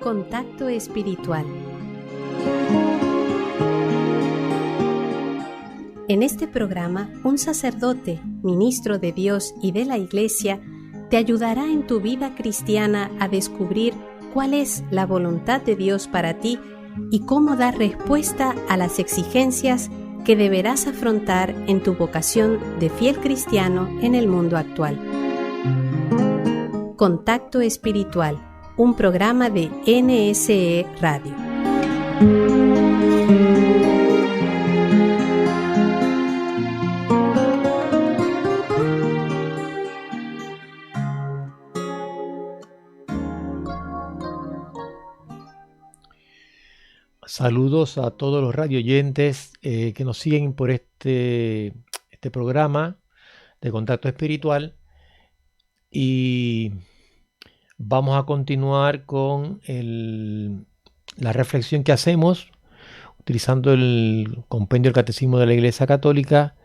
Contacto Espiritual. En este programa, un sacerdote, ministro de Dios y de la Iglesia, te ayudará en tu vida cristiana a descubrir cuál es la voluntad de Dios para ti y cómo dar respuesta a las exigencias que deberás afrontar en tu vocación de fiel cristiano en el mundo actual. Contacto Espiritual, un programa de NSE Radio. Saludos a todos los radioyentes que nos siguen por este programa de Contacto Espiritual, y vamos a continuar con la reflexión que hacemos utilizando el compendio del Catecismo de la Iglesia Católica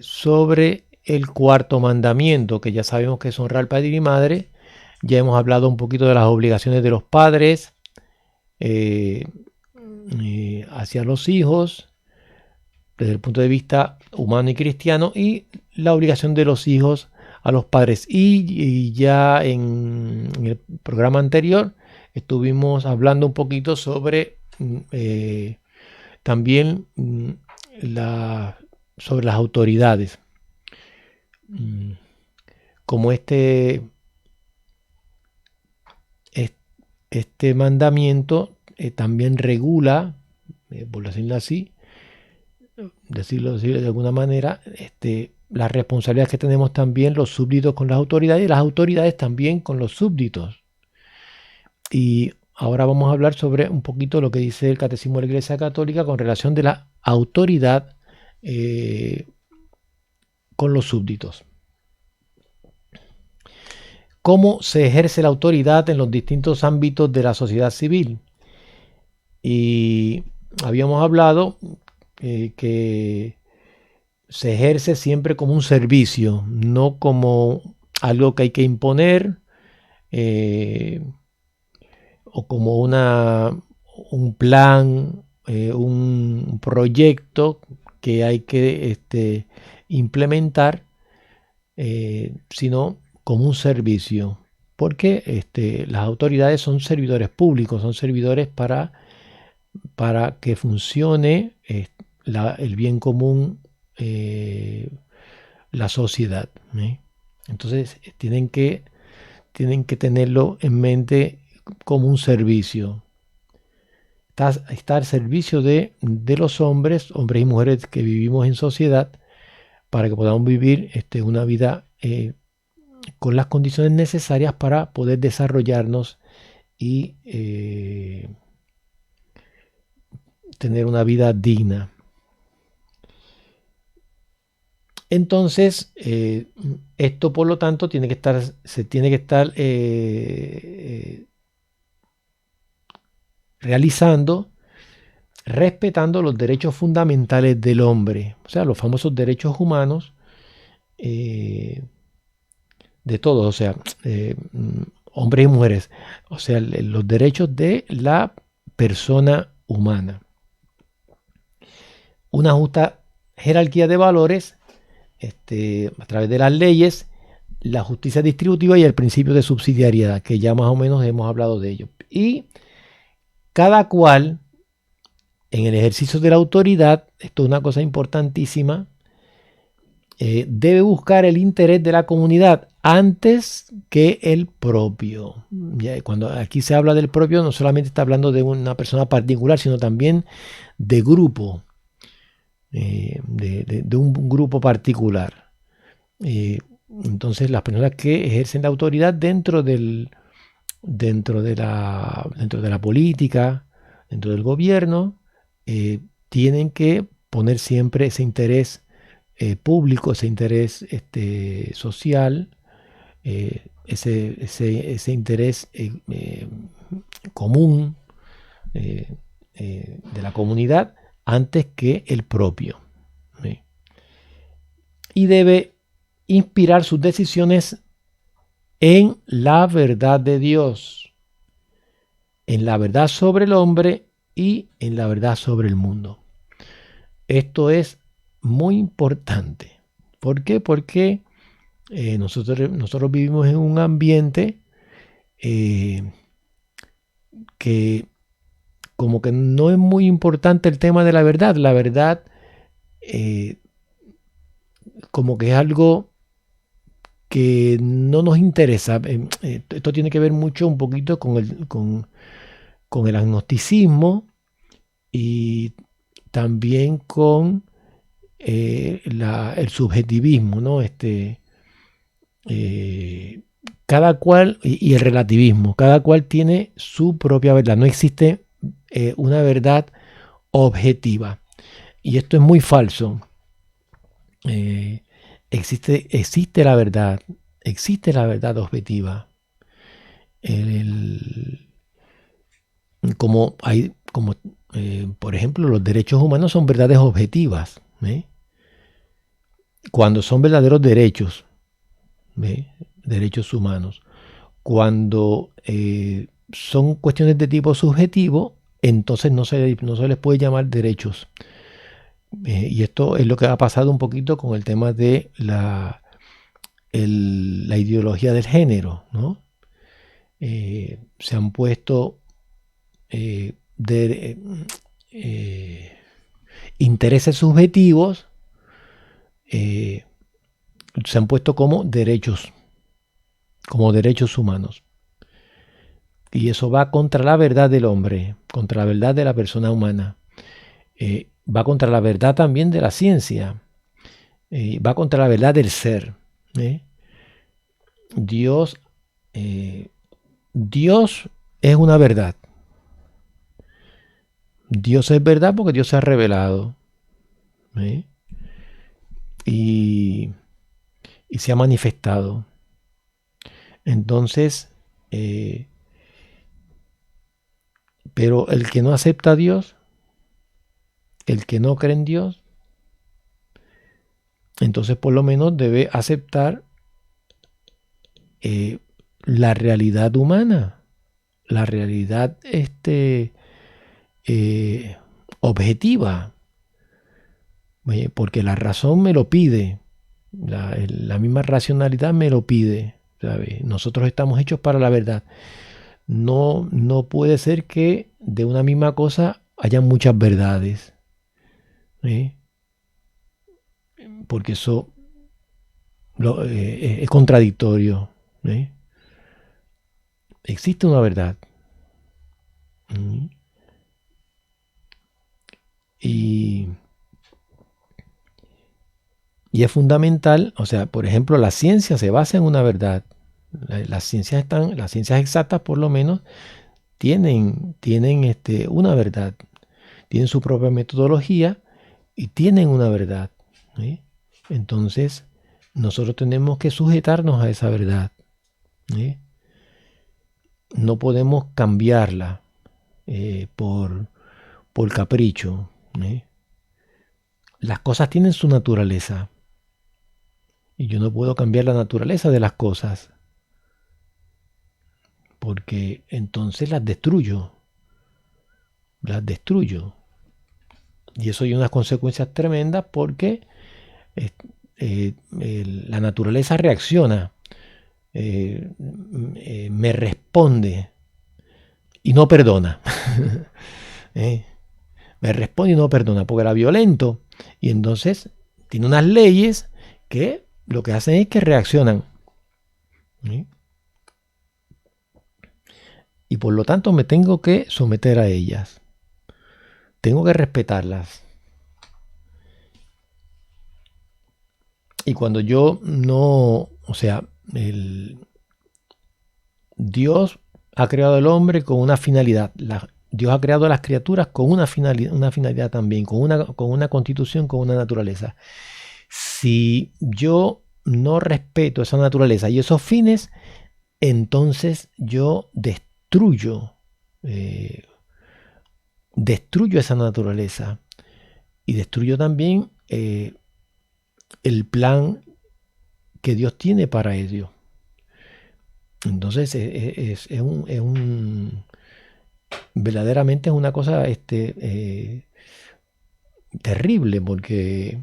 sobre el cuarto mandamiento, que ya sabemos que es honrar al padre y madre. Ya hemos hablado un poquito de las obligaciones de los padres hacia los hijos desde el punto de vista humano y cristiano, y la obligación de los hijos a los padres. Y ya en el programa anterior estuvimos hablando un poquito sobre también sobre las autoridades, como este mandamiento también regula, por decirlo así, de alguna manera, las responsabilidades que tenemos también los súbditos con las autoridades y las autoridades también con los súbditos. Y ahora vamos a hablar sobre un poquito lo que dice el Catecismo de la Iglesia Católica con relación de la autoridad con los súbditos. ¿Cómo se ejerce la autoridad en los distintos ámbitos de la sociedad civil? Y habíamos hablado que se ejerce siempre como un servicio, no como algo que hay que imponer o como un plan, un proyecto que hay que implementar, sino como un servicio, porque las autoridades son servidores públicos, son servidores para que funcione el bien común, la sociedad. Entonces tienen que tenerlo en mente como un servicio. Está al servicio de los hombres y mujeres que vivimos en sociedad, para que podamos vivir una vida con las condiciones necesarias para poder desarrollarnos y tener una vida digna. Entonces, esto por lo tanto se tiene que estar realizando respetando los derechos fundamentales del hombre, o sea, los famosos derechos humanos de todos, o sea, hombres y mujeres, o sea, los derechos de la persona humana. Una justa jerarquía de valores a través de las leyes, la justicia distributiva y el principio de subsidiariedad, que ya más o menos hemos hablado de ello. Y cada cual, en el ejercicio de la autoridad, esto es una cosa importantísima, debe buscar el interés de la comunidad antes que el propio. Cuando aquí se habla del propio, no solamente está hablando de una persona particular, sino también de grupo, de un grupo particular. Entonces, las personas que ejercen la autoridad dentro de la política, dentro del gobierno, tienen que poner siempre ese interés público, ese interés social, ese interés común de la comunidad antes que el propio. Y debe inspirar sus decisiones en la verdad de Dios. en la verdad sobre el hombre y en la verdad sobre el mundo. Esto es muy importante. ¿Por qué? Porque nosotros vivimos en un ambiente que como que no es muy importante el tema de la verdad. La verdad como que es algo que no nos interesa. Esto tiene que ver mucho un poquito con el agnosticismo y también con el subjetivismo, ¿no? Cada cual, y el relativismo, cada cual tiene su propia verdad. No existe una verdad objetiva. Y esto es muy falso. Existe la verdad, existe la verdad objetiva. Por ejemplo, los derechos humanos son verdades objetivas. Cuando son verdaderos derechos, derechos humanos. Cuando son cuestiones de tipo subjetivo, entonces no se les puede llamar derechos. Y esto es lo que ha pasado un poquito con el tema de la ideología del género, ¿no? Se han puesto intereses subjetivos, se han puesto como derechos humanos. Y eso va contra la verdad del hombre, contra la verdad de la persona humana. Va contra la verdad también de la ciencia. Va contra la verdad del ser. Dios es una verdad. Dios es verdad porque Dios se ha revelado. Y se ha manifestado. Entonces, pero el que no acepta a Dios, el que no cree en Dios, entonces por lo menos debe aceptar la realidad humana, la realidad objetiva, porque la razón me lo pide, la misma racionalidad me lo pide, ¿sabe? Nosotros estamos hechos para la verdad. No puede ser que de una misma cosa haya muchas verdades, porque eso es contradictorio. Existe una verdad. Y es fundamental, o sea, por ejemplo, la ciencia se basa en una verdad. Las ciencias exactas por lo menos tienen una verdad, tienen su propia metodología y tienen una verdad. Entonces, nosotros tenemos que sujetarnos a esa verdad. No podemos cambiarla por capricho. Las cosas tienen su naturaleza y yo no puedo cambiar la naturaleza de las cosas, porque entonces las destruyo. Y eso hay unas consecuencias tremendas porque la naturaleza reacciona, me responde y no perdona. Me responde y no perdona porque era violento. Y entonces tiene unas leyes que lo que hacen es que reaccionan. Y por lo tanto me tengo que someter a ellas. Tengo que respetarlas. Y cuando yo no, o sea, Dios ha creado al hombre con una finalidad. Dios ha creado a las criaturas con una finalidad también, con una constitución, con una naturaleza. Si yo no respeto esa naturaleza y esos fines, entonces yo destruyo esa naturaleza y destruyo también el plan que Dios tiene para ello. Entonces es verdaderamente es una cosa terrible, porque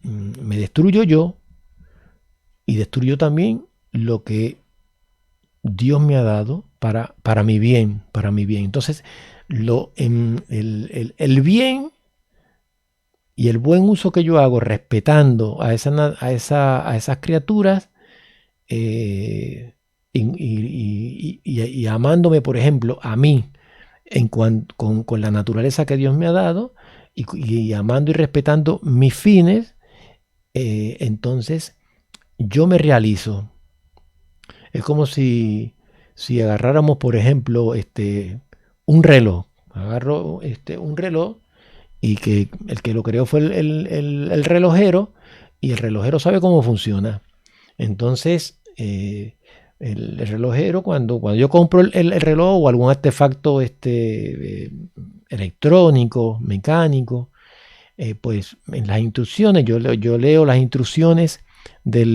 me destruyo yo y destruyo también lo que Dios me ha dado para mi bien, para mi bien. Entonces, el bien y el buen uso que yo hago respetando a esas criaturas y amándome, por ejemplo, a mí con la naturaleza que Dios me ha dado y amando y respetando mis fines, entonces yo me realizo. Es como si agarráramos, por ejemplo, un reloj. Agarro un reloj y que el que lo creó fue el relojero, y el relojero sabe cómo funciona. Entonces, el relojero, cuando yo compro el reloj o algún artefacto electrónico, mecánico, pues en las instrucciones, yo leo las instrucciones de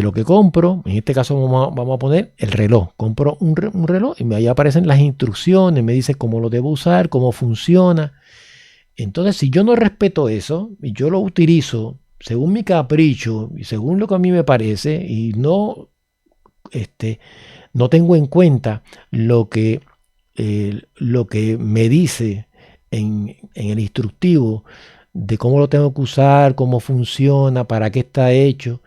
lo que compro. En este caso vamos a poner el reloj. Compro un reloj y ahí aparecen las instrucciones, me dice cómo lo debo usar, cómo funciona. Entonces, si yo no respeto eso y yo lo utilizo según mi capricho y según lo que a mí me parece, y no tengo en cuenta lo que me dice en el instructivo de cómo lo tengo que usar, cómo funciona, para qué está hecho,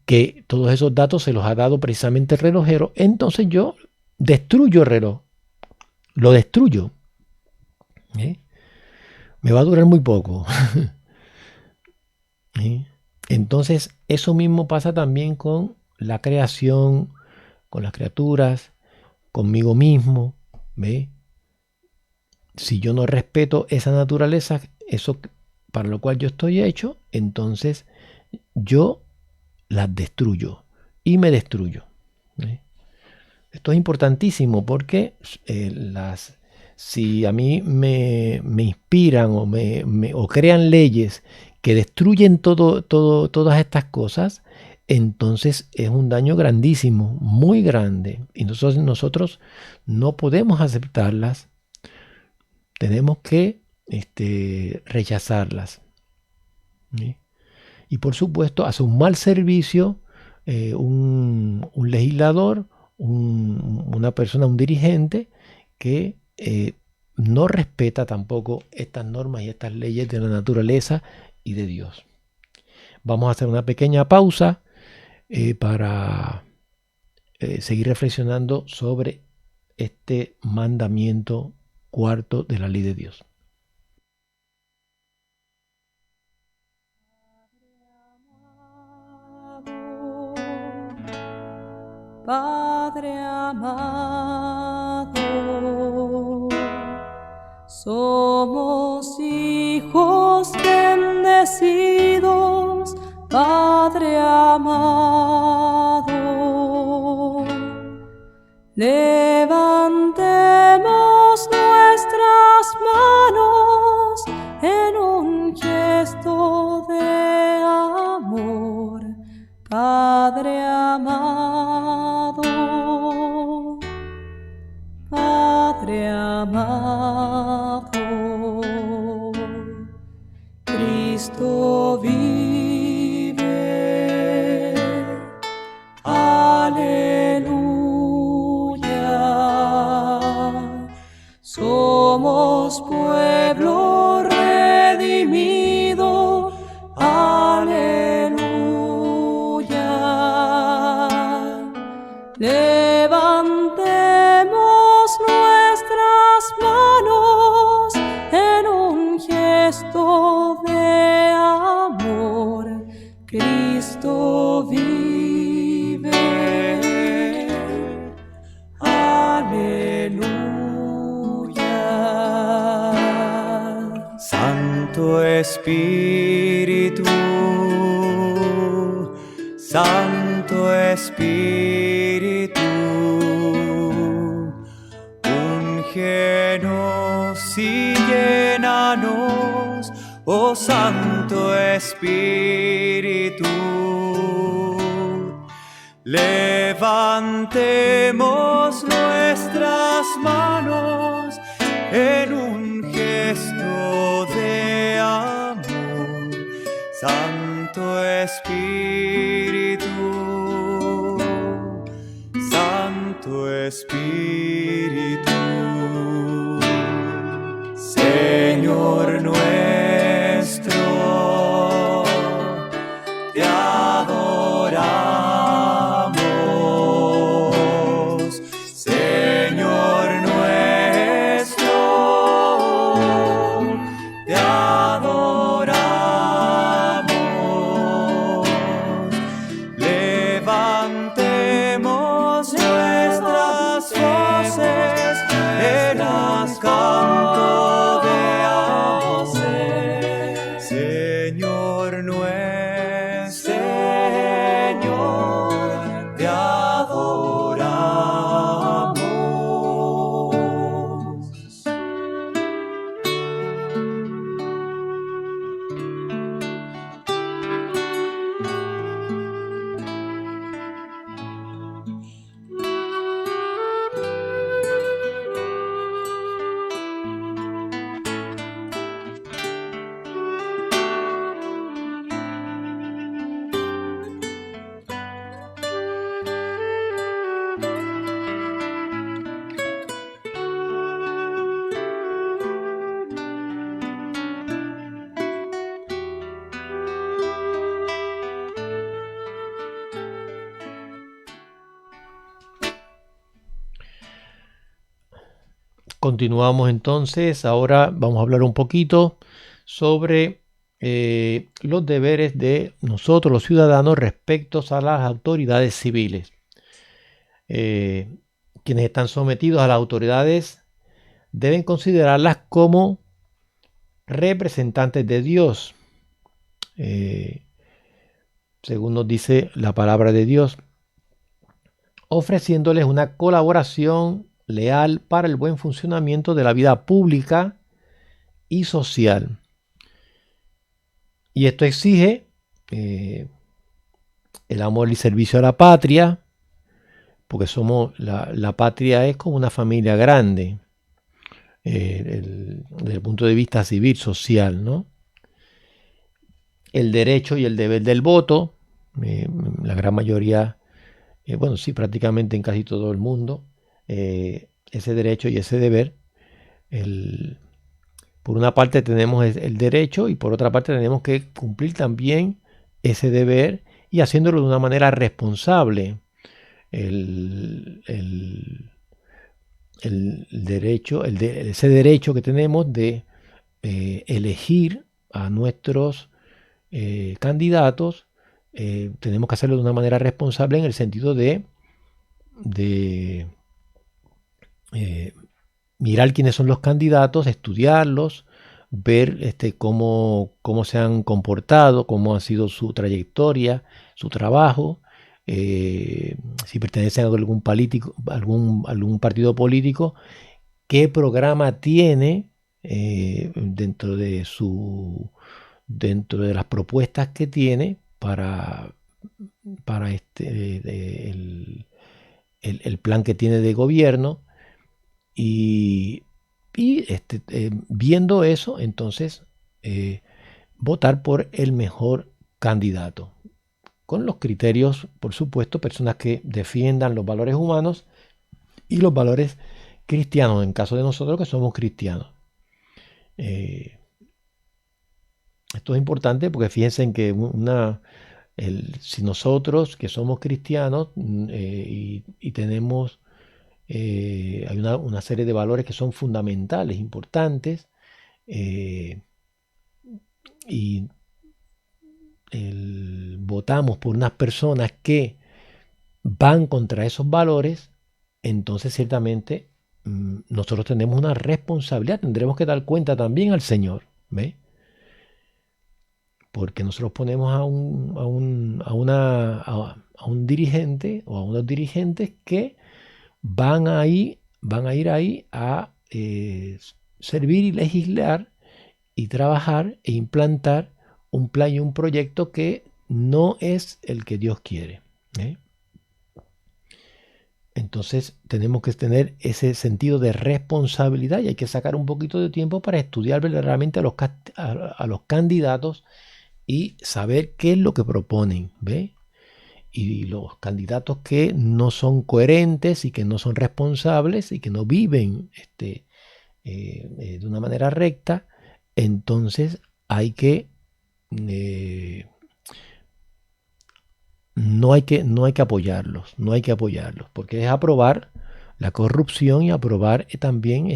que todos esos datos se los ha dado precisamente el relojero, entonces yo destruyo el reloj, lo destruyo. Me va a durar muy poco. Entonces, eso mismo pasa también con la creación, con las criaturas, conmigo mismo. ¿Ve? Si yo no respeto esa naturaleza, eso para lo cual yo estoy hecho, entonces yo las destruyo y me destruyo. ¿Ve? Esto es importantísimo porque si a mí me inspiran o crean leyes que destruyen todas estas cosas, entonces es un daño grandísimo, muy grande. Y nosotros no podemos aceptarlas, tenemos que rechazarlas. ¿Sí? Y por supuesto, hace un mal servicio un legislador, una persona, un dirigente que no respeta tampoco estas normas y estas leyes de la naturaleza y de Dios. Vamos a hacer una pequeña pausa para seguir reflexionando sobre este mandamiento cuarto de la ley de Dios. Padre amado, somos hijos bendecidos, Padre amado. Levantemos nuestras manos en un gesto de amor, Padre amado, Padre amado. Cristo vive, aleluya. Somos pueblo redimido, aleluya. Levantemos nuestras manos en un gesto de amor. Cristo vive, aleluya. Santo Espíritu, Santo Espíritu, úngenos y llénanos, oh Santo Espíritu. Levantemos nuestras manos en un gesto de amor, Santo Espíritu, Santo Espíritu, Señor nuestro, te adoramos, Señor nuestro, te adoramos. Levantemos nuestras voces en un canto de amor, Señor nuestro, Señor, te adoramos. Continuamos entonces, ahora vamos a hablar un poquito sobre los deberes de nosotros los ciudadanos respecto a las autoridades civiles. Quienes están sometidos a las autoridades deben considerarlas como representantes de Dios, según nos dice la palabra de Dios, ofreciéndoles una colaboración leal para el buen funcionamiento de la vida pública y social. Y esto exige el amor y servicio a la patria, porque la patria es como una familia grande, desde el punto de vista civil, social, ¿no? El derecho y el deber del voto, la gran mayoría, bueno, sí, prácticamente en casi todo el mundo, ese derecho y ese deber, por una parte tenemos el derecho y por otra parte tenemos que cumplir también ese deber y haciéndolo de una manera responsable. El derecho, ese derecho que tenemos de elegir a nuestros candidatos, tenemos que hacerlo de una manera responsable en el sentido de mirar quiénes son los candidatos, estudiarlos, ver cómo se han comportado, cómo ha sido su trayectoria, su trabajo, si pertenecen a algún partido político, qué programa tiene dentro de las propuestas que tiene para el plan que tiene de gobierno. Y viendo eso, entonces votar por el mejor candidato, con los criterios, por supuesto, personas que defiendan los valores humanos y los valores cristianos, en caso de nosotros que somos cristianos. Esto es importante porque fíjense en que si nosotros que somos cristianos y tenemos hay una serie de valores que son fundamentales, importantes, y votamos por unas personas que van contra esos valores, entonces ciertamente nosotros tenemos una responsabilidad, tendremos que dar cuenta también al Señor, ¿ve? Porque nosotros ponemos a un dirigente o a unos dirigentes que van a ir ahí a servir y legislar y trabajar e implantar un plan y un proyecto que no es el que Dios quiere, ¿eh? Entonces tenemos que tener ese sentido de responsabilidad y hay que sacar un poquito de tiempo para estudiar verdaderamente a los candidatos y saber qué es lo que proponen, ¿ve? Y los candidatos que no son coherentes y que no son responsables y que no viven de una manera recta, entonces hay que no hay que apoyarlos, porque es aprobar la corrupción y aprobar también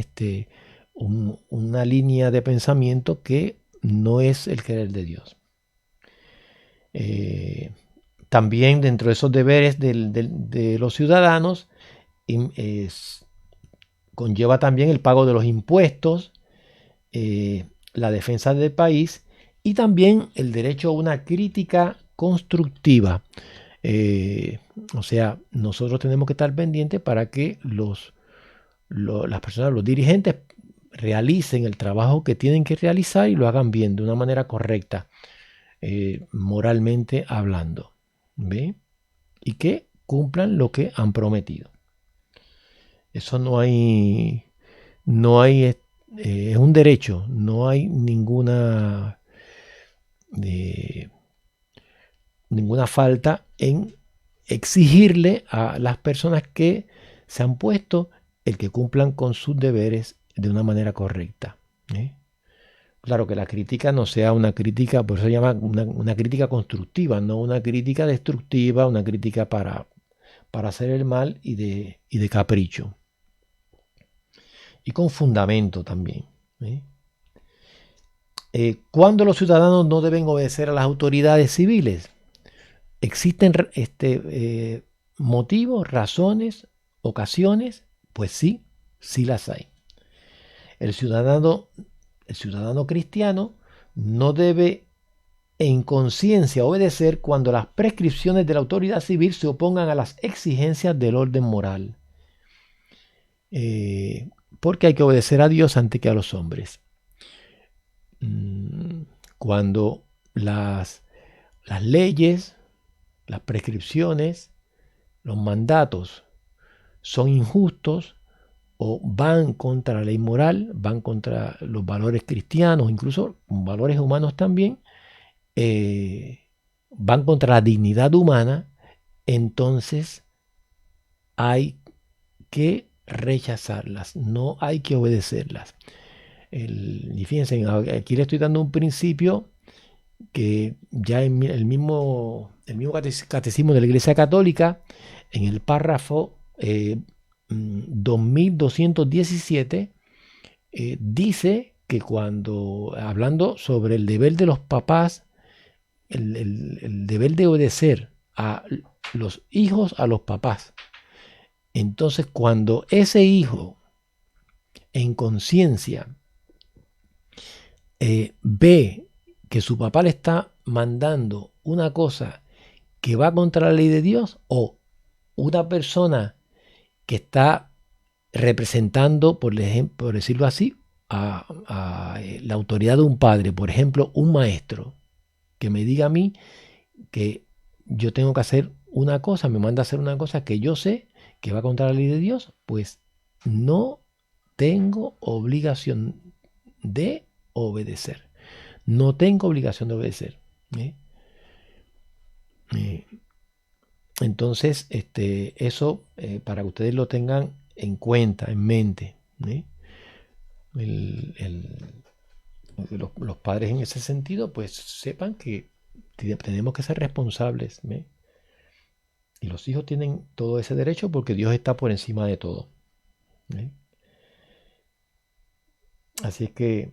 una línea de pensamiento que no es el querer de Dios. También dentro de esos deberes de los ciudadanos conlleva también el pago de los impuestos, la defensa del país y también el derecho a una crítica constructiva. O sea, nosotros tenemos que estar pendientes para que las personas, los dirigentes, realicen el trabajo que tienen que realizar y lo hagan bien, de una manera correcta, moralmente hablando, ¿ve? Y que cumplan lo que han prometido. Eso no hay, es un derecho, no hay ninguna falta en exigirle a las personas que se han puesto el que cumplan con sus deberes de una manera correcta. Claro, que la crítica no sea una crítica, por eso se llama una crítica constructiva, no una crítica destructiva, una crítica para hacer el mal y de capricho. Y con fundamento también. ¿Cuándo los ciudadanos no deben obedecer a las autoridades civiles? ¿Existen motivos, razones, ocasiones? Pues sí, sí las hay. El ciudadano cristiano no debe en conciencia obedecer cuando las prescripciones de la autoridad civil se opongan a las exigencias del orden moral. Porque hay que obedecer a Dios antes que a los hombres. Cuando las leyes, las prescripciones, los mandatos son injustos o van contra la ley moral, van contra los valores cristianos, incluso valores humanos también, van contra la dignidad humana, entonces hay que rechazarlas, no hay que obedecerlas. Y fíjense, aquí le estoy dando un principio que ya en el mismo catecismo de la Iglesia Católica, en el párrafo 2217, dice que cuando, hablando sobre el deber de los papás, el deber de obedecer a los hijos a los papás, entonces cuando ese hijo en conciencia ve que su papá le está mandando una cosa que va contra la ley de Dios, o una persona que está representando, por decirlo así, a la autoridad de un padre, por ejemplo, un maestro, que me diga a mí que yo tengo que hacer una cosa, me manda a hacer una cosa que yo sé que va contra la ley de Dios, pues no tengo obligación de obedecer. No tengo obligación de obedecer. Entonces, eso para que ustedes lo tengan en cuenta, en mente. Los padres en ese sentido, pues sepan que tenemos que ser responsables. Y los hijos tienen todo ese derecho porque Dios está por encima de todo. Así es que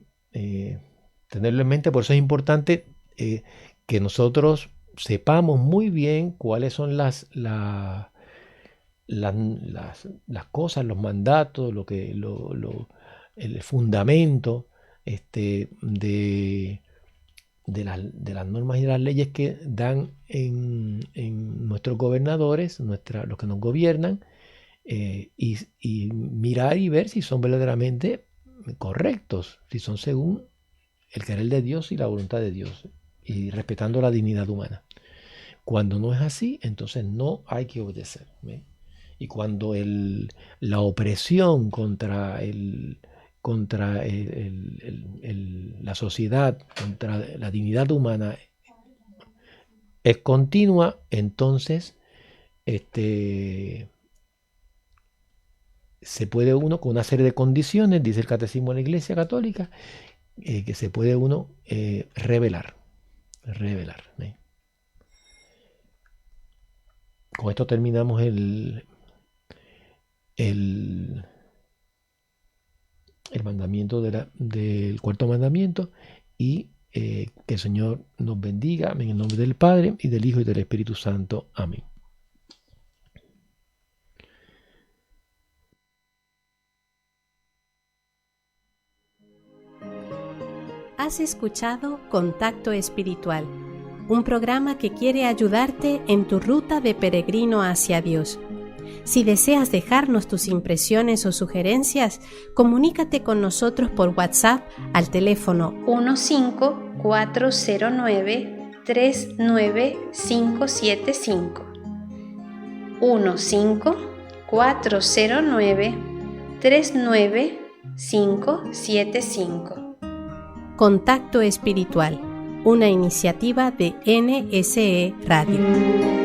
tenerlo en mente, por eso es importante que nosotros sepamos muy bien cuáles son las cosas, los mandatos, el fundamento de las normas y de las leyes que dan en nuestros gobernadores, los que nos gobiernan, y mirar y ver si son verdaderamente correctos, si son según el querer de Dios y la voluntad de Dios, y respetando la dignidad humana. Cuando no es así, entonces no hay que obedecer. Y cuando la opresión contra la sociedad, contra la dignidad humana es continua, entonces se puede uno, con una serie de condiciones, dice el Catecismo de la Iglesia Católica, que se puede uno rebelar. ¿Eh? Con esto terminamos el mandamiento del cuarto mandamiento, y que el Señor nos bendiga en el nombre del Padre, y del Hijo, y del Espíritu Santo. Amén. Has escuchado Contacto Espiritual, un programa que quiere ayudarte en tu ruta de peregrino hacia Dios. Si deseas dejarnos tus impresiones o sugerencias, comunícate con nosotros por WhatsApp al teléfono 15409-39575. 15409-39575. Contacto Espiritual, una iniciativa de NSE Radio.